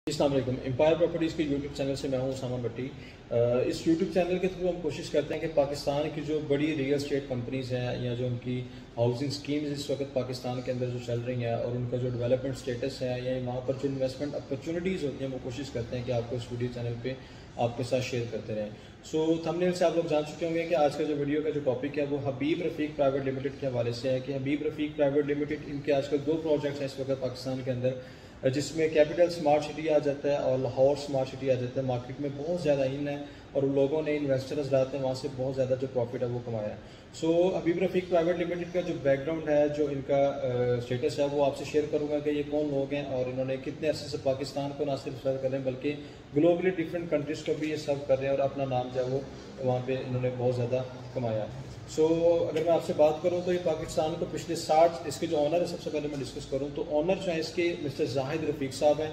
अस्सलाम वालेकुम। Empire properties के यूट्यूब चैनल से मैं हूं उसामा भट्टी। इस यूट्यूब चैनल के थ्रू हम कोशिश करते हैं कि पाकिस्तान की जो बड़ी रियल एस्टेट कंपनीज़ हैं या जो उनकी हाउसिंग स्कीम्स इस वक्त पाकिस्तान के अंदर जो चल रही हैं और उनका जो डेवलपमेंट स्टेटस है या वहाँ पर जो इन्वेस्टमेंट अपॉर्चुनिटीज़ होती हैं वो कोशिश करते हैं कि आपको इस वीडियो चैनल पर आपके साथ शेयर करते रहें। सो थंबनेल से आप लोग जान चुके होंगे कि आज का जो वीडियो का जो टॉपिक है वो हबीब रफ़ीक प्राइवेट लिमिटेड के हवाले से है कि हबीब रफ़ीक प्राइवेट लिमिटेड इनके आजकल दो प्रोजेक्ट्स हैं इस वक्त पाकिस्तान के अंदर, जिसमें कैपिटल स्मार्ट सिटी आ जाता है और लाहौर स्मार्ट सिटी आ जाता है। मार्केट में बहुत ज़्यादा इन है और उन लोगों ने इन्वेस्टर्स डालते हैं वहाँ से बहुत ज़्यादा जो प्रॉफिट है वो कमाया है। सो हबीब रफ़ीक प्राइवेट लिमिटेड का जो बैकग्राउंड है, जो इनका स्टेटस है वो आपसे शेयर करूँगा कि ये कौन लोग हैं और इन्होंने कितने अरसे से पाकिस्तान को ना सिर्फ सर्व कर रहे हैं बल्कि ग्लोबली डिफरेंट कंट्रीज़ को भी ये सर्व कर रहे हैं और अपना नाम जो है वो वहाँ पर इन्होंने बहुत ज़्यादा कमाया है। सो अगर मैं आपसे बात करूं तो ये पाकिस्तान को पिछले 60, इसके जो ऑनर है सबसे पहले मैं डिस्कस करूं तो ऑनर जो है इसके मिस्टर जाहिद रफ़ीक साहब हैं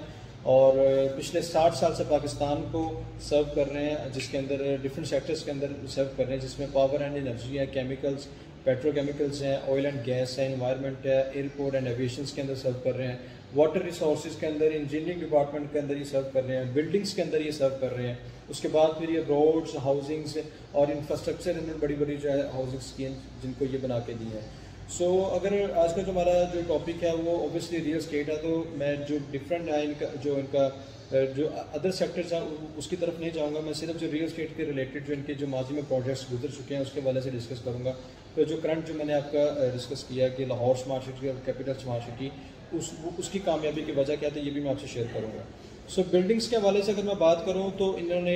और पिछले 60 साल से पाकिस्तान को सर्व कर रहे हैं, जिसके अंदर डिफरेंट सेक्टर्स के अंदर सर्व कर रहे हैं, जिसमें पावर एंड एनर्जी है, केमिकल्स, पेट्रोकेमिकल्स हैं, ऑयल एंड गैस है, इन्वायरमेंट है, एयरपोर्ट एंड एविएशन के अंदर सर्व कर रहे हैं, वाटर रिसोर्सेज के अंदर, इंजीनियरिंग डिपार्टमेंट के अंदर ये सर्व कर रहे हैं, बिल्डिंग्स के अंदर ये सर्व कर रहे हैं। उसके बाद फिर ये रोड्स, हाउसिंग्स और इंफ्रास्ट्रक्चर अंदर बड़ी बड़ी जो है हाउसिंग स्कीम जिनको ये बना के दी है। सो अगर आज का जो हमारा जो टॉपिक है वो ओबियसली रियल एस्टेट है, तो मैं जो डिफरेंट है इनका जो अदर सेक्टर्स हैं उसकी तरफ नहीं जाऊंगा। मैं सिर्फ जो रियल एस्टेट के रिलेटेड जो इनके जो माजी में प्रोजेक्ट्स गुजर चुके हैं उसके वाले से डिस्कस करूंगा। तो जो करंट जो मैंने आपका डिस्कस किया कि लाहौर स्मार्ट सिटी और कैपिटल स्मार्ट सिटी उसकी कामयाबी की वजह क्या थी ये भी मैं आपसे शेयर करूँगा। सो बिल्डिंग्स के हवाले से अगर मैं बात करूँ तो इन्होंने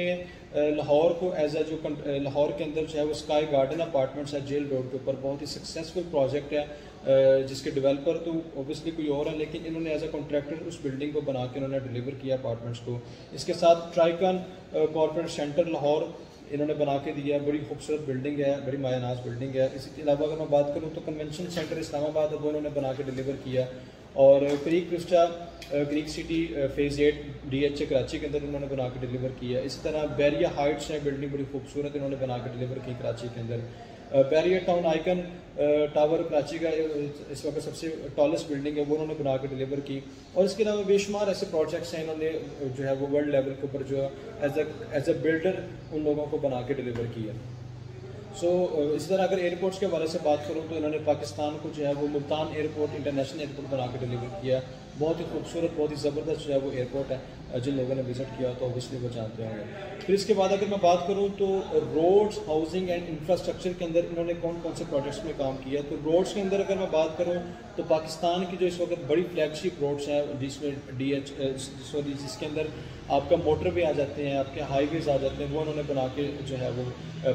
लाहौर को एज जो लाहौर के अंदर जो है वो स्काई गार्डन अपार्टमेंट्स है जेल रोड के ऊपर, बहुत ही सक्सेसफुल प्रोजेक्ट है जिसके डेवलपर तो ओबियसली कोई और है, लेकिन इन्होंने एज अ कॉन्ट्रैक्टर उस बिल्डिंग को बना के इन्होंने डिलीवर किया अपार्टमेंट्स को। इसके साथ ट्राइकन कॉर्पोरेट सेंटर लाहौर इन्होंने बना के दिया, बड़ी खूबसूरत बिल्डिंग है, बड़ी मायानाज बिल्डिंग है। इसके अलावा अगर मैं बात करूँ तो कन्वेंशन सेंटर इस्लामाबाद वो इन्होंने बना के डिलीवर किया और creek Vista Greek city phase 8 DHA Karachi के अंदर इन्होंने बना के डिलीवर किया। इसी तरह बैरिया हाइट्स है बिल्डिंग, बड़ी खूबसूरत इन्होंने बना के डिलीवर की कराची के अंदर। Bahria town icon tower Karachi का इस वक्त सबसे टॉलेस्ट बिल्डिंग है वो उन्होंने बना के डिलीवर की। और इसके अलावा बेशुमार ऐसे प्रोजेक्ट्स हैं इन्होंने जो है वो वर्ल्ड लेवल के ऊपर जो एज अ बिल्डर उन लोगों को बना के डिलीवर किया। सो इसी तरह अगर एयरपोर्ट्स के हवाले से बात करूँ तो इन्होंने पाकिस्तान को जो है वो मुल्तान एयरपोर्ट इंटरनेशनल एयरपोर्ट बना के डिलीवर किया। बहुत ही खूबसूरत, बहुत ही ज़बरदस्त जो है वो एयरपोर्ट है, जिन लोगों ने विजिट किया तो ऑब्वियसली वो जानते होंगे। फिर इसके बाद अगर मैं बात करूँ तो रोड्स, हाउसिंग एंड इंफ्रास्ट्रक्चर के अंदर इन्होंने कौन कौन से प्रोजेक्ट्स में काम किया। तो रोड्स के अंदर अगर मैं बात करूँ तो पाकिस्तान की जो इस वक्त बड़ी फ्लैगशिप रोड्स हैं जिसमें जिसके अंदर आपका मोटरवे आ जाते हैं, आपके हाईवेज आ जाते हैं, वो उन्होंने बना के जो है वो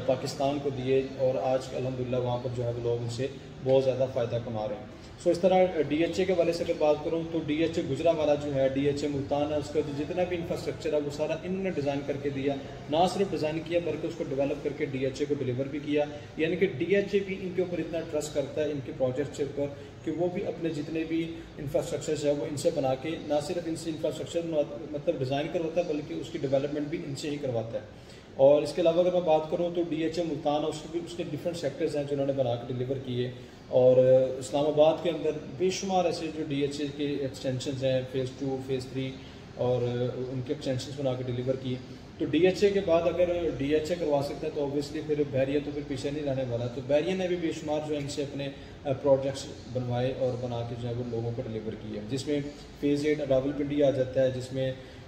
पाकिस्तान को दिए और आज अल्हम्दुलिल्लाह वहाँ पर जो है वो लोग इनसे बहुत ज़्यादा फ़ायदा कमा रहे हैं। सो इस तरह DHA के वाले से अगर बात करूँ तो DHA गुजरावाला जो है, DHA मुल्तान है, उसका जो जितना भी इंफ्रास्ट्रक्चर है वो सारा इन्होंने डिज़ाइन करके दिया। ना सिर्फ डिज़ाइन किया बल्कि उसको डेवलप करके DHA को डिलीवर भी किया। यानी कि DHA भी इनके ऊपर इतना ट्रस्ट करता है इनके प्रोजेक्ट्स के ऊपर कि वो भी अपने जितने भी इंफ्रास्ट्रक्चर है वो इनसे बना के ना सिर्फ इनसे इंफ्रास्ट्रक्चर मतलब डिज़ाइन करवाता है बल्कि उसकी डेवलपमेंट भी इनसे ही करवाता है। और इसके अलावा अगर मैं बात करूँ तो DHA मुल्तान उसके डिफरेंट सेक्टर्स हैं जिन्होंने बना के डिलीवर किए। और इस्लामाबाद के अंदर बेशुमार ऐसे जो DHA के एक्सटेंशन हैं फ़ेज़ 2, फ़ेज़ 3 और उनके एक्सटेंशन बना के डिलीवर किए। तो DHA के बाद अगर DHA करवा सकते हैं तो ऑब्वियसली फिर बैरिया तो फिर पीछे नहीं रहने वाला। तो बैरिया ने भी बेशुमार जो इनसे अपने प्रोजेक्ट्स बनवाए और बना के जो है वो लोगों को डिलीवर किए, जिसमें फ़ेज़ 8 रावलपिंडी आ जाता है, जिसमें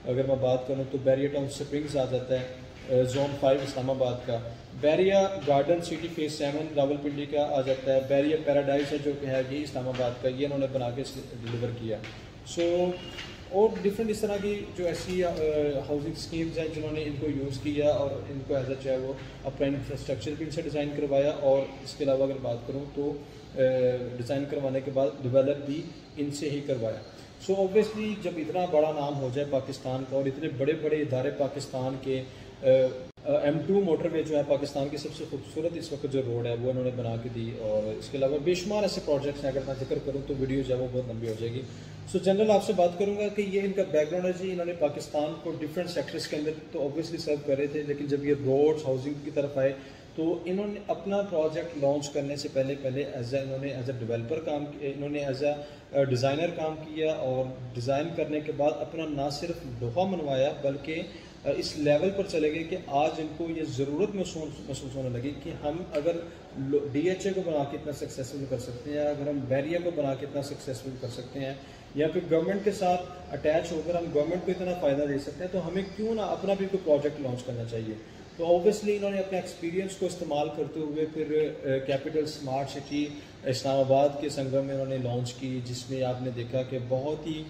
अगर मैं बात करूँ तो बैरिया टाउन स्प्रिंग्स आ जाता है, जोन 5 इस्लामाबाद का, Bahria garden city phase 7 Rawalpindi का आ जाता है, बैरिया पैराडाइज है जो कि है ये इस्लामाबाद का, ये इन्होंने बना के डिलीवर किया। सो और डिफरेंट इस तरह की जो ऐसी हाउसिंग स्कीम्स हैं जिन्होंने इनको यूज़ किया और इनको एज जो है वो अपना इंफ्रास्ट्रक्चर भी इनसे डिज़ाइन करवाया। और इसके अलावा अगर बात करूँ तो डिज़ाइन करवाने के बाद डेवलप भी इनसे ही करवाया। सो ऑब्वियसली जब इतना बड़ा नाम हो जाए पाकिस्तान का और इतने बड़े बड़े इदारे पाकिस्तान के M2 मोटरवे जो है पाकिस्तान की सबसे खूबसूरत इस वक्त जो रोड है वो इन्होंने बना के दी। और इसके अलावा बेशुमार ऐसे प्रोजेक्ट्स हैं, अगर मैं जिक्र करूँ तो वीडियो जो है वो बहुत लंबी हो जाएगी। सो जनरल आपसे बात करूंगा कि ये इनका बैकग्राउंड है जी। इन्होंने पाकिस्तान को डिफरेंट सेक्टर्स के अंदर तो ऑब्वियसली सर्व कर रहे थे, लेकिन जब ये रोड्स हाउसिंग की तरफ आए तो इन्होंने अपना प्रोजेक्ट लॉन्च करने से पहले इन्होंने एज अ डेवलपर काम किया, इन्होंने एज अ डिज़ाइनर काम किया, और डिज़ाइन करने के बाद अपना ना सिर्फ लोहा मनवाया बल्कि इस लेवल पर चले गए कि आज इनको ये ज़रूरत महसूस होने लगी कि हम अगर DHA को बना के इतना सक्सेसफुल कर सकते हैं, अगर हम बैरिया को बना के इतना सक्सेसफुल कर सकते हैं, या फिर गवर्नमेंट के साथ अटैच होकर हम गवर्नमेंट को इतना फ़ायदा दे सकते हैं, तो हमें क्यों ना अपना भी कोई प्रोजेक्ट लॉन्च करना चाहिए। तो ऑब्वियसली इन्होंने अपने एक्सपीरियंस को इस्तेमाल करते हुए फिर कैपिटल स्मार्ट सिटी इस्लामाबाद के संगम में उन्होंने लॉन्च की, जिसमें आपने देखा कि बहुत ही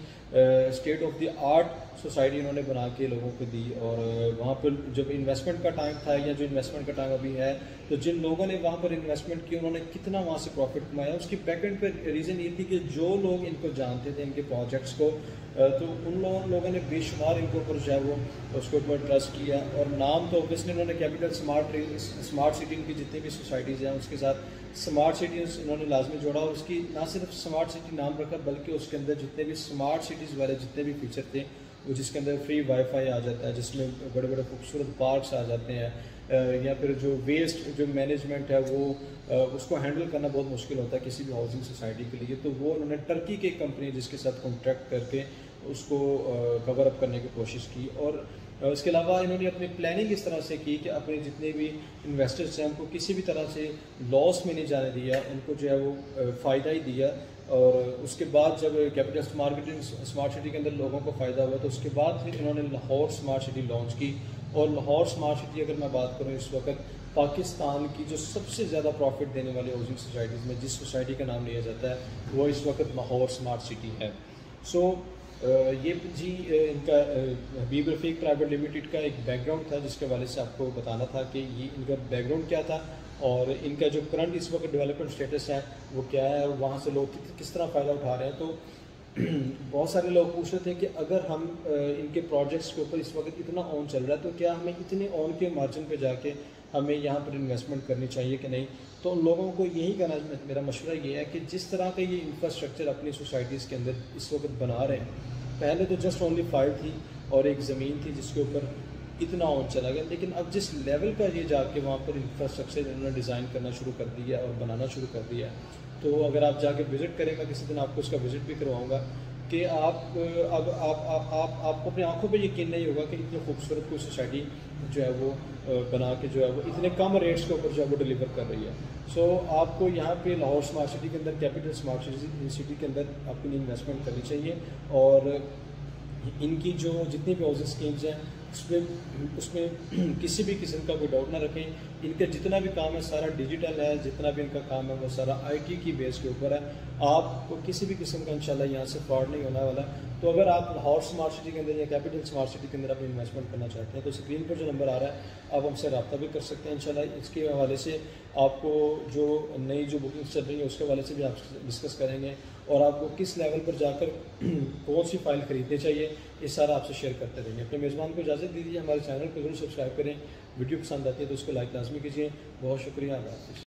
state of the art society उन्होंने बना के लोगों को दी। और वहाँ पर जब इन्वेस्टमेंट का टाइम था, या जो इन्वेस्टमेंट का टाइम अभी है, तो जिन लोगों ने वहाँ पर इन्वेस्टमेंट की उन्होंने कितना वहाँ से प्रॉफिट कमाया, उसकी बैकएंड पे रीज़न ये थी कि जो लोग इनको जानते थे, इनके प्रोजेक्ट्स को, तो उन लोगों ने बेशुमार इनके ऊपर जो है वो उसके ऊपर ट्रस्ट किया। और नाम तो ऑब्वियसली उन्होंने कैपिटल स्मार्ट सिटी की जितनी भी सोसाइटीज़ हैं उसके साथ स्मार्ट सिटीज़ इन्होंने लाजमी जोड़ा, और उसकी ना सिर्फ स्मार्ट सिटी नाम रखा बल्कि उसके अंदर जितने भी स्मार्ट सिटीज़ वाले जितने भी फीचर थे वो, जिसके अंदर फ्री वाईफाई आ जाता है, जिसमें बड़े बड़े खूबसूरत पार्क्स आ जाते हैं, या फिर जो वेस्ट जो मैनेजमेंट है वो उसको हैंडल करना बहुत मुश्किल होता है किसी भी हाउसिंग सोसाइटी के लिए, तो वो उन्होंने टर्की की एक कंपनी जिसके साथ कॉन्ट्रैक्ट करके उसको कवर अप करने की कोशिश की। और इसके अलावा इन्होंने अपनी प्लानिंग इस तरह से की कि अपने जितने भी इन्वेस्टर्स हैं उनको किसी भी तरह से लॉस में नहीं जाने दिया, उनको जो है वो फ़ायदा ही दिया। और उसके बाद जब कैपिटल मार्केटिंग स्मार्ट सिटी के अंदर लोगों को फ़ायदा हुआ, तो उसके बाद फिर इन्होंने लाहौर स्मार्ट सिटी लॉन्च की। और लाहौर स्मार्ट सिटी अगर मैं बात करूँ इस वक्त पाकिस्तान की जो सबसे ज़्यादा प्रॉफिट देने वाली हाउसिंग सोसाइटीज़ में जिस सोसाइटी का नाम लिया जाता है वो इस वक्त लाहौर स्मार्ट सिटी है। सो ये जी इनका हबीब रफ़ीक प्राइवेट लिमिटेड का एक बैकग्राउंड था जिसके हवाले से आपको बताना था कि ये इनका बैकग्राउंड क्या था और इनका जो करंट इस वक्त डेवलपमेंट स्टेटस है वो क्या है, और वहाँ से लोग किस तरह फ़ायदा उठा रहे हैं। तो बहुत सारे लोग पूछ रहे थे कि अगर हम इनके प्रोजेक्ट्स के ऊपर इस वक्त इतना ऑन चल रहा है तो क्या हमें इतने ऑन के मार्जिन पे जाके हमें यहाँ पर इन्वेस्टमेंट करनी चाहिए कि नहीं। तो उन लोगों को यही कहना, मेरा मशवरा ये है कि जिस तरह का ये इंफ्रास्ट्रक्चर अपनी सोसाइटीज़ के अंदर इस वक्त बना रहे हैं, पहले तो जस्ट ओनली फाइल थी और एक ज़मीन थी जिसके ऊपर इतना ऑन चला गया, लेकिन अब जिस लेवल का ये जाके वहाँ पर इंफ्रास्ट्रक्चर इन्होंने डिज़ाइन करना शुरू कर दिया और बनाना शुरू कर दिया, तो अगर आप जाके विज़िट करेंगे किसी दिन आपको उसका विज़िट भी करवाऊँगा कि आपको अपनी आंखों पे यकीन नहीं होगा कि इतनी खूबसूरत कोई सोसाइटी जो है वो बना के जो है वो इतने कम रेट्स के ऊपर जो है वो डिलीवर कर रही है। सो आपको यहाँ पे लाहौर स्मार्ट सिटी के अंदर कैपिटल स्मार्ट सिटी के अंदर अपनी इन्वेस्टमेंट करनी चाहिए। और इनकी जो जितनी भी हाउसिंग स्कीम्स हैं उसमें किसी भी किस्म का कोई डाउट ना रखें। इनका जितना भी काम है सारा डिजिटल है, जितना भी इनका काम है वो सारा IT की बेस के ऊपर है। आपको किसी भी किस्म का इंशाल्लाह यहाँ से फ्रॉड नहीं होने वाला। तो अगर आप लाहौर स्मार्ट सिटी के अंदर या कैपिटल स्मार्ट सिटी के अंदर अपनी इन्वेस्टमेंट करना चाहते हैं तो स्क्रीन पर जो नंबर आ रहा है आप हमसे रब्ता भी कर सकते हैं। इंशाल्लाह इसके हवाले से आपको जो नई जो बुकिंग चल रही है उसके हवाले से भी आप डिस्कस करेंगे, और आपको किस लेवल पर जाकर कौन सी फाइल खरीदनी चाहिए ये सारा आपसे शेयर करते रहेंगे। अपने मेज़बान को इजाज़त दीजिए, हमारे चैनल को जरूर सब्सक्राइब करें, वीडियो पसंद आती है तो उसको लाइक लाजमी कीजिए। बहुत शुक्रिया।